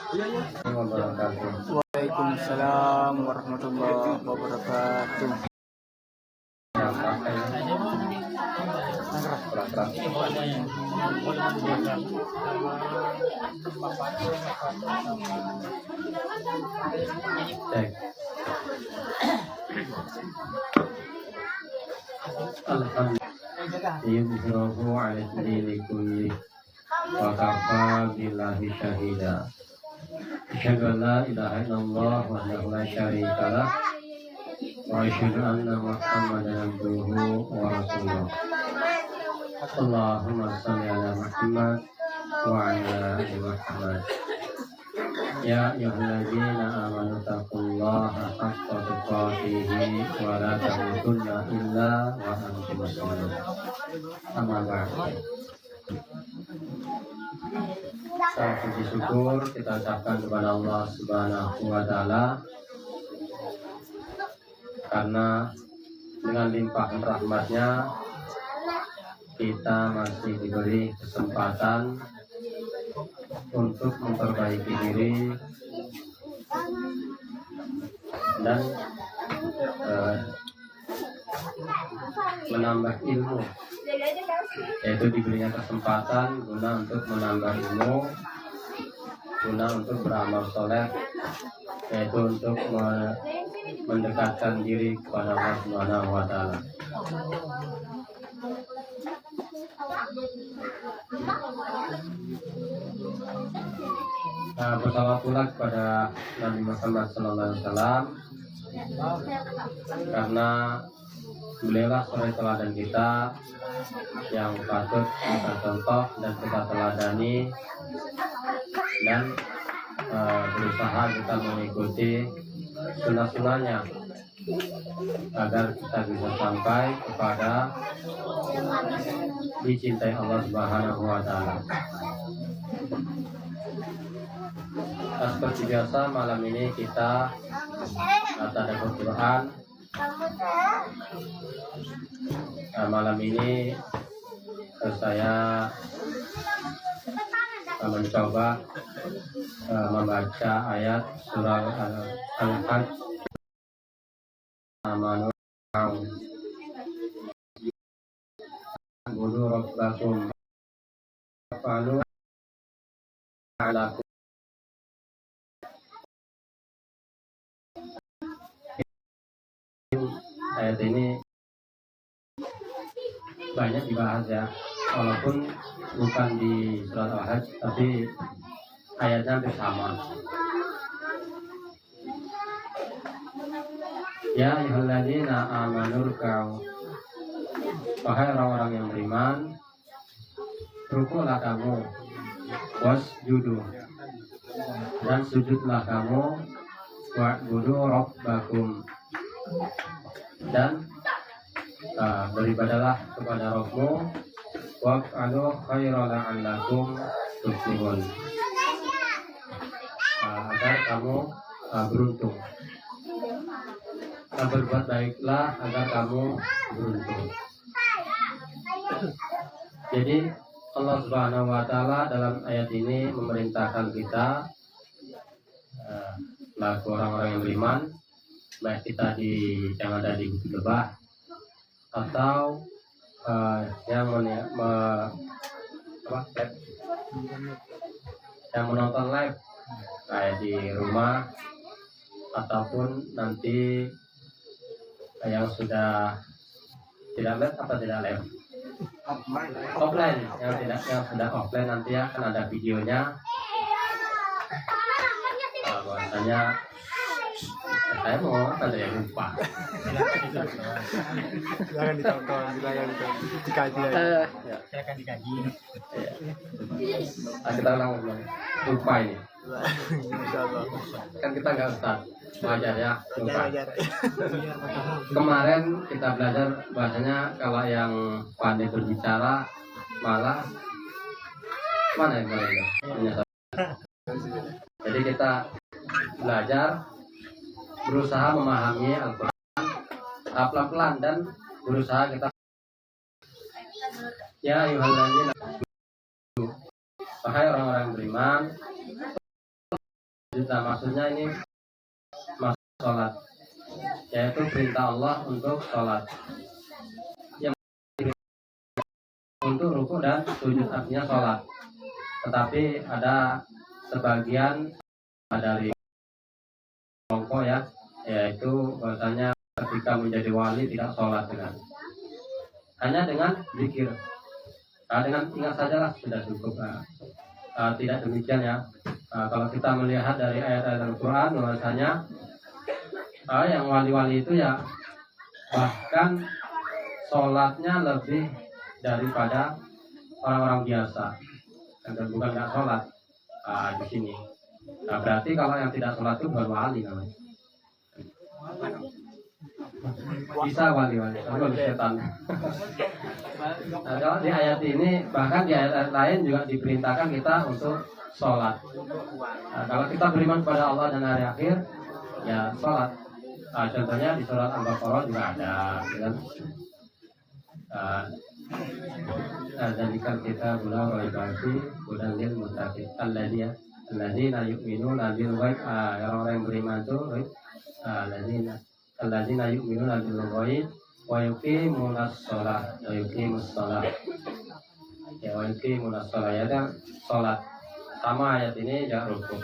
Waalaikumsalam warahmatullahi wabarakatuh. Alhamdulillah ala dini kulli wa kafa billahi syahida. Asyhadu an la ilaha illallah wahdahu la syarika lah wa asyhadu anna Muhammadan abduhu wa rasuluh. Allahumma shalli ala Muhammad wa ala ali Muhammad. Ya ayyuhalladzina amanu taqullaha haqqa tuqatih wa la tamutunna illa wa antum muslimun. Amma ba'd. Salam puji syukur kita ucapkan kepada Allah Subhanahu wa taala karena dengan limpahan rahmatnya kita masih diberi kesempatan untuk memperbaiki diri dan menambah ilmu, yaitu diberinya kesempatan guna untuk menambah ilmu, guna untuk beramal soleh, yaitu untuk mendekatkan diri kepada Allah Subhanahu wa taala. Bersalawat pula kepada Nabi Muhammad SAW karena beliaulah suri teladan kita yang patut kita contoh dan kita teladani dan berusaha kita mengikuti sunnah-sunnahnya agar kita bisa sampai kepada dicintai Allah Subhanahu wa taala. Seperti biasa malam ini kita tadabbur Quran. Malam ini saya mencoba membaca ayat surah Al-Hajj. Amanu budu rabbakum falu alakum. Ayat ini banyak dibahas ya, walaupun bukan di surat Al-Hajj tapi ayatnya hampir sama. Ya ayyuhalladzina amanu ruk'u, wahai orang-orang yang beriman, rukulah kamu, wasjudu, dan sujudlah kamu, wa'budu rabbakum, dan beribadalah kepada Rabbmu, wa'alu khairan la'allakum tuflihun, agar kamu beruntung. Berbuat baiklah agar kamu beruntung. Jadi Allah Subhanahu wa taala dalam ayat ini memerintahkan kita laku orang-orang yang beriman, baik kita yang ada di Bukit Lebah atau yang menonton live kayak di rumah ataupun nanti yang sudah tidak live offline, yang sudah offline nanti akan ada videonya. Bahwasanya saya mau apa saya lupa. Silakan ditonton, dikaji. Silakan dikaji. Kita ulang lupa ini. Insyaallah. Kan kita nggak start belajar ya, lupa. Kemarin kita belajar bahasanya kalau yang pandai berbicara malah mana yang boleh. Jadi kita belajar berusaha memahami Al-Quran pelan-pelan dan berusaha kita ya ayyuhalladzina, wahai orang-orang beriman, sujud. Nah, maksudnya ini masuk sholat, yaitu perintah Allah untuk sholat. Yang untuk ruku dan sujud artinya sholat. Tetapi ada sebagian dari kelompok ya, yaitu bahasanya ketika menjadi wali tidak sholat hanya dengan zikir. Dengan ingat sajalah sudah cukup. Tidak demikian ya. Kalau kita melihat dari ayat-ayat Al-Quran, bahwasanya yang wali-wali itu ya bahkan sholatnya lebih daripada orang-orang biasa, dan bukan nggak sholat di sini. Berarti kalau yang tidak sholat itu bukan wali namanya. Bisa wali-wali, kalau setan. Kalau di ayat ini, bahkan di ayat lain juga diperintahkan kita untuk sholat. Kalau kita beriman kepada Allah dan hari akhir, ya sholat. Contohnya di surat Al-Baqarah juga ada, kan? Dzalika kita bulan roibati bulan lil muttaqin alladzina yu'minuna bil ghaib. Orang yang beriman itu alladzina yu'minuna bil ghaib wa yuqimunas shalah wa yuqimus shalah. Ya, wa yuqimunas shalah ya, salat. Sama ayat ini ya ruku.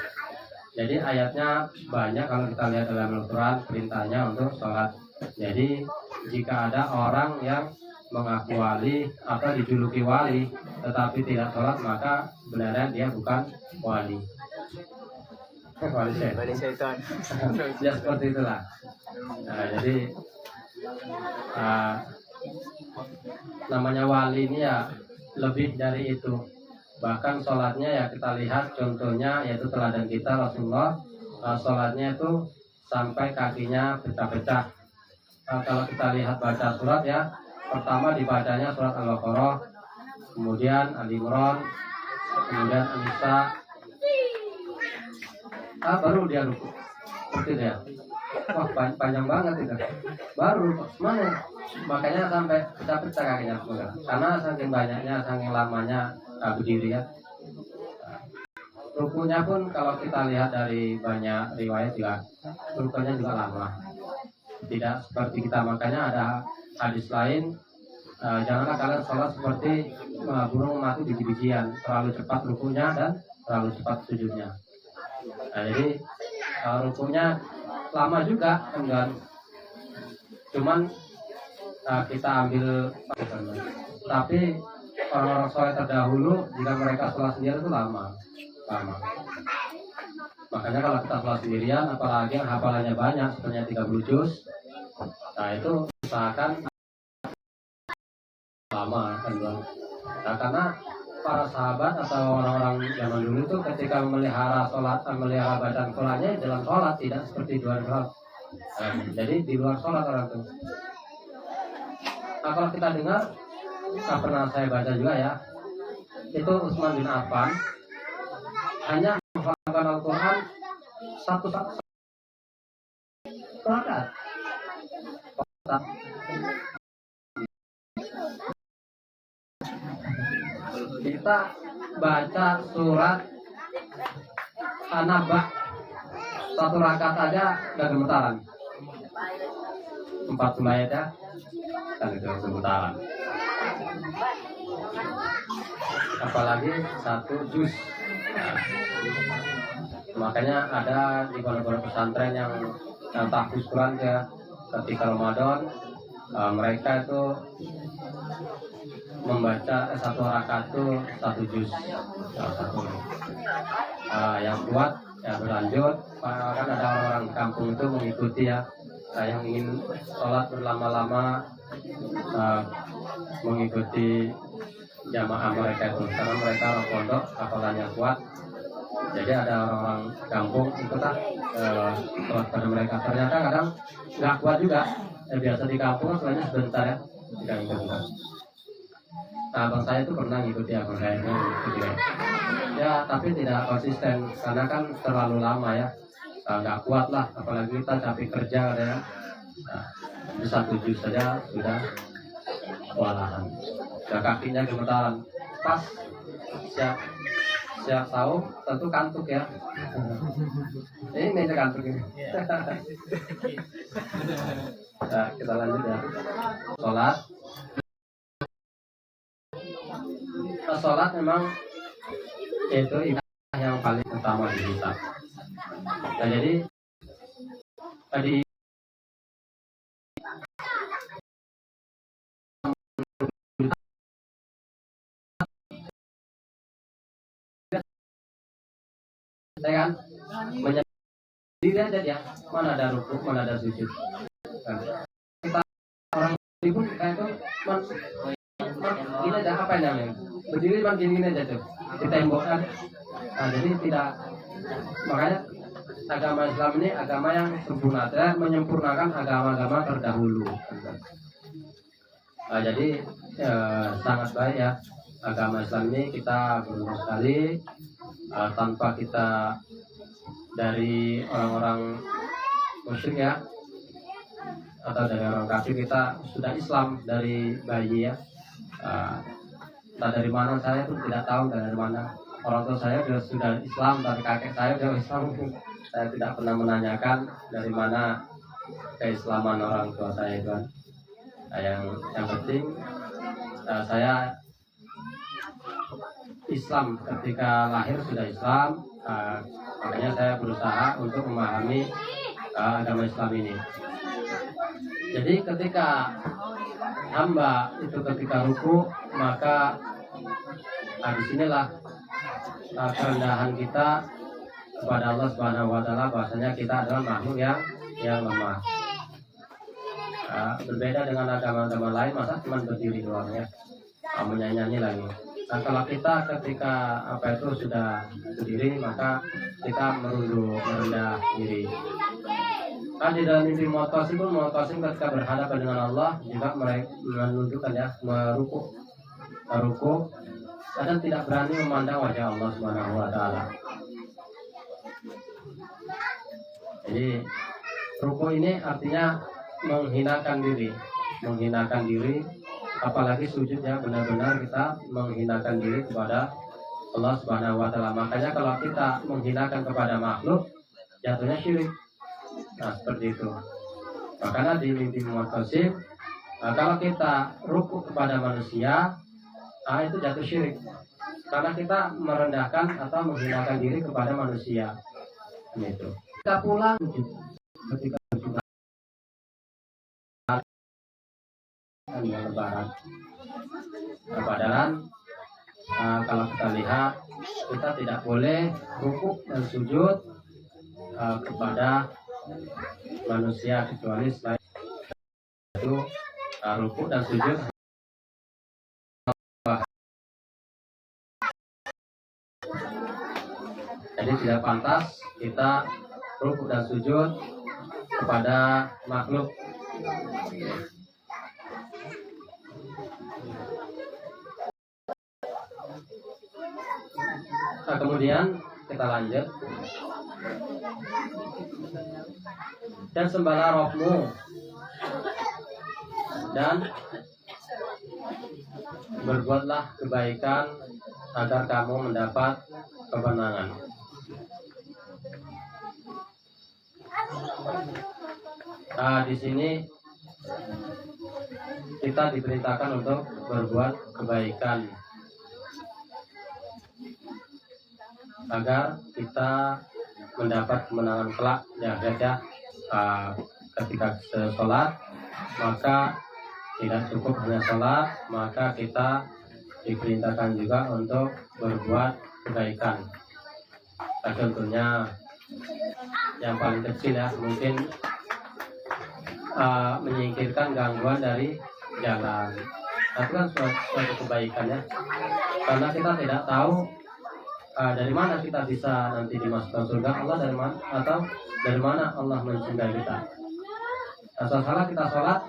Jadi ayatnya banyak kalau kita lihat dalam Al-Quran, perintahnya untuk sholat. Jadi jika ada orang yang mengaku wali atau dijuluki wali tetapi tidak sholat, maka sebenarnya dia bukan wali. Wali syaitan. Ya seperti itulah. Jadi namanya wali ini ya lebih dari itu. Bahkan sholatnya ya kita lihat contohnya, yaitu teladan kita Rasulullah. Sholatnya itu sampai kakinya pecah-pecah. Kalau kita lihat baca surat ya, pertama dibacanya surat Al-Baqarah, kemudian Al-Imran, kemudian An-Nisa, baru dia ruku. Seperti itu ya. Wah, panjang banget itu. Baru mana? Makanya sampai pecah-pecah kakinya semua. Karena saking banyaknya, saking lamanya berdiri ya. Rukunya pun kalau kita lihat dari banyak riwayat juga, rukunya juga lama. Tidak seperti kita, makanya ada hadis lain, janganlah kalian sholat seperti burung mati biji-bijian, terlalu cepat rukunya dan terlalu cepat sujudnya. Jadi rukunya lama juga, enggak. Cuman kita ambil, tapi orang-orang soleh terdahulu jika mereka sholat sendiri itu lama. Makanya kalau kita sholat sendirian, apalagi yang hafalannya banyak, sebenarnya 30 juz, nah itu usahakan lama kan bang. Nah, karena para sahabat atau orang-orang zaman dulu itu ketika memelihara bacaan Qurannya dalam sholat, tidak seperti di luar sholat. Jadi di luar sholat orang itu. Nah, kalau kita dengar, pernah saya baca juga ya, itu Utsman bin Affan hanya menghafalkan Al-Quran satu rakaat. Kita baca surat An-Naba satu rakaat aja udah gemetaran. 40 ayat ya, kan itu gemetaran. Apalagi satu juz. Makanya ada di pondok pesantren yang tahfiz Quran ya, ketika Ramadan mereka itu membaca satu rakaat itu satu juz, yang kuat ya berlanjut. Kan ada orang kampung itu mengikuti ya, yang ingin sholat berlama-lama mengikuti jamaah mereka itu, karena mereka orang pondok hafalannya kuat. Jadi ada orang-orang kampung ikutlah sholat pada mereka. Ternyata kadang nggak kuat juga. Biasa di kampung soalnya sebentar ya, tidak ikut. Nah, abang saya itu pernah ngikuti abang saya itu ya, tapi tidak konsisten karena kan terlalu lama ya, nggak kuat lah. Apalagi kita capek kerja ya. Nah, itu satu juz saja sudah kewalahan. Dan kakinya gemetaran. Pas siap sahur tentu kantuk ya. Ini kantuk ini. Nah, kita lanjut ya. Sholat. Sholat memang itu ibadah yang paling utama di kita. Nah, jadi tadi saya kan menyendiri aja dia, mana ada rukuk, mana ada sujud. Nah, kita orang ibu kayak itu gini aja, apa namanya, berdiri gini aja tuh di tembok kan. Nah, jadi tidak, makanya agama Islam ini agama yang sempurna, menyempurnakan agama-agama terdahulu. Nah, jadi sangat baik ya agama Islam ini, kita beruntung sekali. Tanpa kita dari orang-orang musyrik ya, atau dari orang kafir, kita sudah Islam dari bayi ya. Entah dari mana, saya pun tidak tahu dari mana. Orang tua saya sudah Islam, dari kakek saya sudah Islam. Saya tidak pernah menanyakan dari mana keislaman orang tua saya itu. Nah, yang penting saya Islam, ketika lahir sudah Islam. Makanya saya berusaha untuk memahami agama Islam ini. Jadi ketika hamba itu ketika ruku, maka disinilah kerendahan kita kepada Allah Subhanahu wa Ta'ala, bahwasanya kita adalah makhluk yang lemah. Berbeda dengan agama-agama lain, masa cuma berdiri doang ya, menyanyi lagi. Nah, kalau kita ketika sudah berdiri, maka kita merendah diri. Nah, di dalam mimpi Mu'tasim pun, Mu'tasim ketika berhadapan dengan Allah juga menunjukkan ya, meruku dan tidak berani memandang wajah Allah Subhanahu wa Ta'ala. Jadi ruku ini artinya menghinakan diri, apalagi sujud ya, benar-benar kita menghinakan diri kepada Allah Subhanahu wa Ta'ala. Makanya kalau kita menghinakan kepada makhluk, jatuhnya syirik. Nah, seperti itu. Makanya di mimpi Mu'tasim, kalau kita ruku kepada manusia, itu jatuh syirik. Karena kita merendahkan atau menghinakan diri kepada manusia. Itu. Kita pulang ketika sudah lebaran. Padahal kalau kita lihat, kita tidak boleh rukuk dan sujud kepada manusia kecuali selain itu rukuk dan sujud. Jadi tidak pantas kita rukuk dan sujud kepada makhluk. Nah, kemudian kita lanjut. Dan sembahlah rohmu, dan berbuatlah kebaikan agar kamu mendapat kemenangan. Nah, di sini kita diperintahkan untuk berbuat kebaikan agar kita mendapat kemenangan kelak ya guys ya. Ketika sholat, maka tidak cukup hanya sholat, maka kita diperintahkan juga untuk berbuat kebaikan. Contohnya yang paling kecil ya, mungkin menyingkirkan gangguan dari jalan. Nah, itu kan suatu kebaikan ya, karena kita tidak tahu dari mana kita bisa nanti dimasukkan surga Allah, dari mana, atau dari mana Allah mencintai kita. Asal salah kita sholat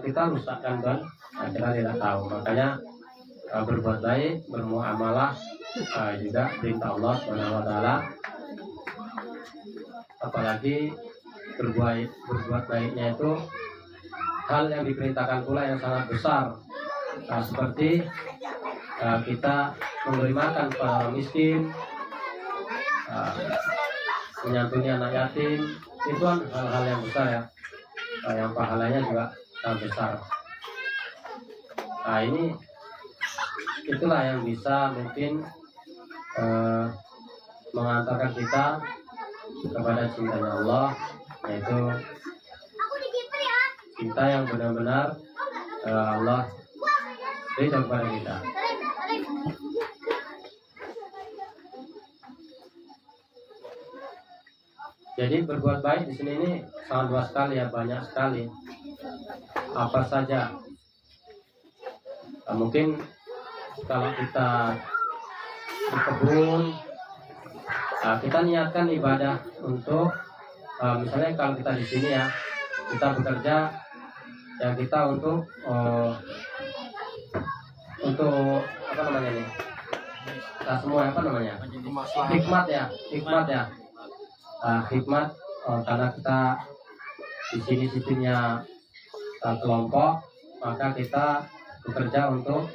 kita rusak kan, nah, kita tidak tahu. Makanya berbuat baik, bermuamalah juga perintah Allah Subhanahu wa Ta'ala. Apalagi berbuat baiknya itu hal yang diperintahkan pula yang sangat besar. Seperti kita memberi makan kepada orang miskin, menyantuni anak yatim, itu kan hal-hal yang besar ya, yang pahalanya juga sangat besar. Nah ini itulah yang bisa mungkin mengantarkan kita kepada cintanya Allah, yaitu cinta yang benar-benar Allah berikan kepada kita. Jadi berbuat baik di sini ini sangat luas sekali ya, banyak sekali. Apa saja. Mungkin kalau kita di kebun, kita niatkan ibadah untuk misalnya kalau kita di sini ya, kita bekerja ya, kita untuk apa namanya nih? Kita semua apa namanya? Hikmat ya. Hikmat karena kita di sini sistemnya kelompok, maka kita bekerja untuk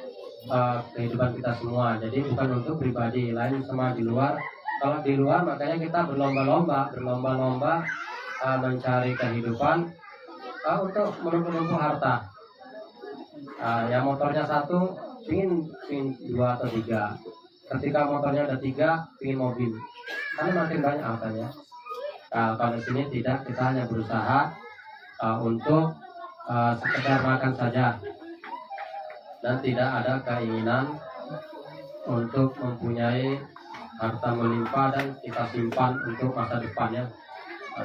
kehidupan kita semua. Jadi bukan untuk pribadi, lain sama di luar. Kalau di luar makanya kita berlomba-lomba mencari kehidupan untuk menumpuk harta. Yang motornya satu, ingin 2 atau 3. Ketika motornya ada 3, ingin mobil. Karena makin banyak hartanya. Kalau di sini tidak, kita hanya berusaha untuk sekedar makan saja, dan tidak ada keinginan untuk mempunyai harta melimpah dan kita simpan untuk masa depannya,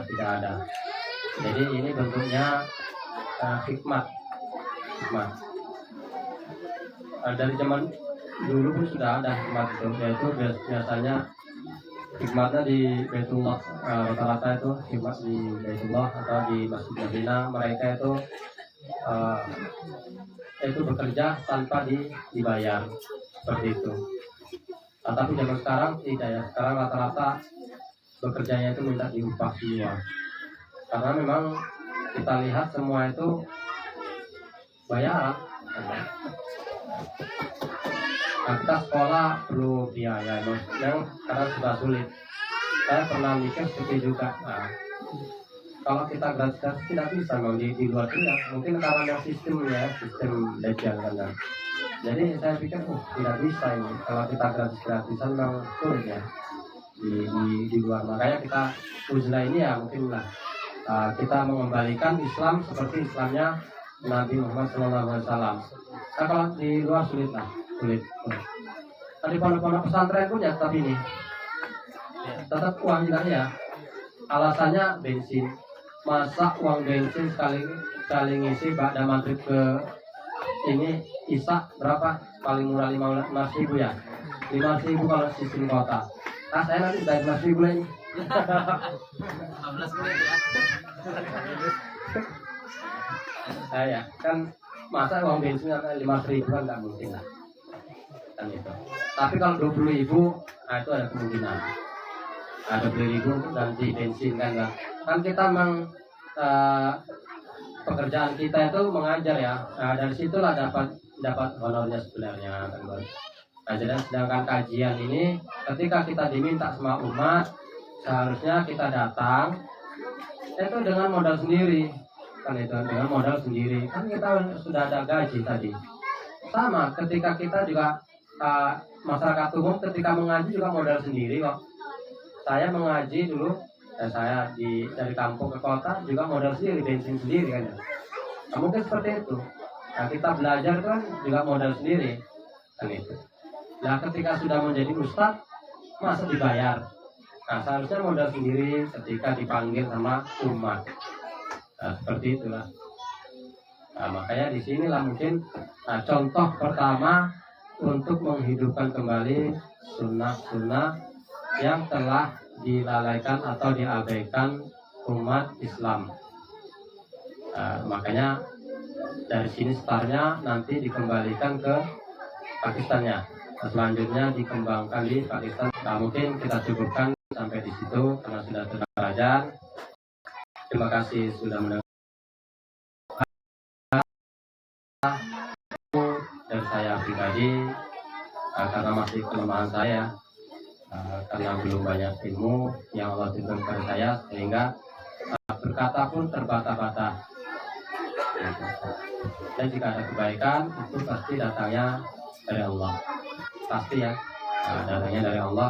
tidak ada. Jadi ini bentuknya hikmat. Dari zaman dulu pun sudah ada hikmat itu, yaitu biasanya hikmatnya di Baitullah, rata-rata itu hikmat di Baitullah atau di Masjid Madinah, mereka itu bekerja tanpa dibayar seperti itu. Tapi zaman sekarang tidak ya, sekarang rata-rata bekerjanya itu minta diupah semua, karena memang kita lihat semua itu bayaran. Nah, kita sekolah perlu biaya yang karena sudah sulit. Saya pernah mikir seperti juga. Nah, kalau kita gratis tidak bisa, memang di luar tidak. Mungkin karena sistem legal kan. Jadi saya pikir tidak bisa ini. Kalau kita gratisan memang sulit ya di luar. Makanya kita uzlah ini ya mungkin lah kita mengembalikan Islam seperti Islamnya Nabi Muhammad SAW. Nah, kalau di luar sulit. Di pondok-pondok pesantren pun ya tetap ini, tetap uang juga ya. Alasannya bensin. Masa uang bensin sekali ngisi pada maghrib ke ini Isya berapa? Paling murah 15.000 ya. 5.000 kalau sistem kota. Nah saya nanti udah 15.000 lagi. 15 menit ya. Saya kan masa uang bensin 5.000 kan nggak mungkin lah. Kan itu. Tapi kalau 20.000, nah itu ada kemungkinan. Ada 20.000 untuk ganti bensin kan? Kan kita memang pekerjaan kita itu mengajar ya. Nah, dari situlah dapat honornya sebenarnya kan. Nah, jadi sedangkan kajian ini ketika kita diminta sama umat, seharusnya kita datang itu dengan modal sendiri. Kan itu dengan modal sendiri. Kan kita sudah ada gaji tadi. Sama ketika kita juga masyarakat umum ketika mengaji juga modal sendiri kok. Saya mengaji dulu, saya dari kampung ke kota juga modal sendiri, bensin sendiri kan. Nah, mungkin seperti itu. Nah, kita belajar kan juga modal sendiri kan itu. Nah, ketika sudah menjadi ustadz, masa dibayar? Nah, seharusnya modal sendiri ketika dipanggil sama umat. Nah, seperti itulah. Nah, makanya di sinilah mungkin contoh pertama untuk menghidupkan kembali sunnah-sunnah yang telah dilalaikan atau diabaikan umat Islam. Makanya dari sini startnya nanti dikembalikan ke Pakistannya. Selanjutnya dikembangkan di Pakistan. Nah, mungkin kita cukupkan sampai di situ karena sudah terpelajar. Terima kasih sudah mendengar. Dari saya pribadi, karena masih kelemahan saya, karena belum banyak ilmu yang Allah berikan kepada saya, sehingga berkata pun terbata-bata. Dan jika ada kebaikan itu pasti datangnya dari Allah, pasti ya, datangnya dari Allah.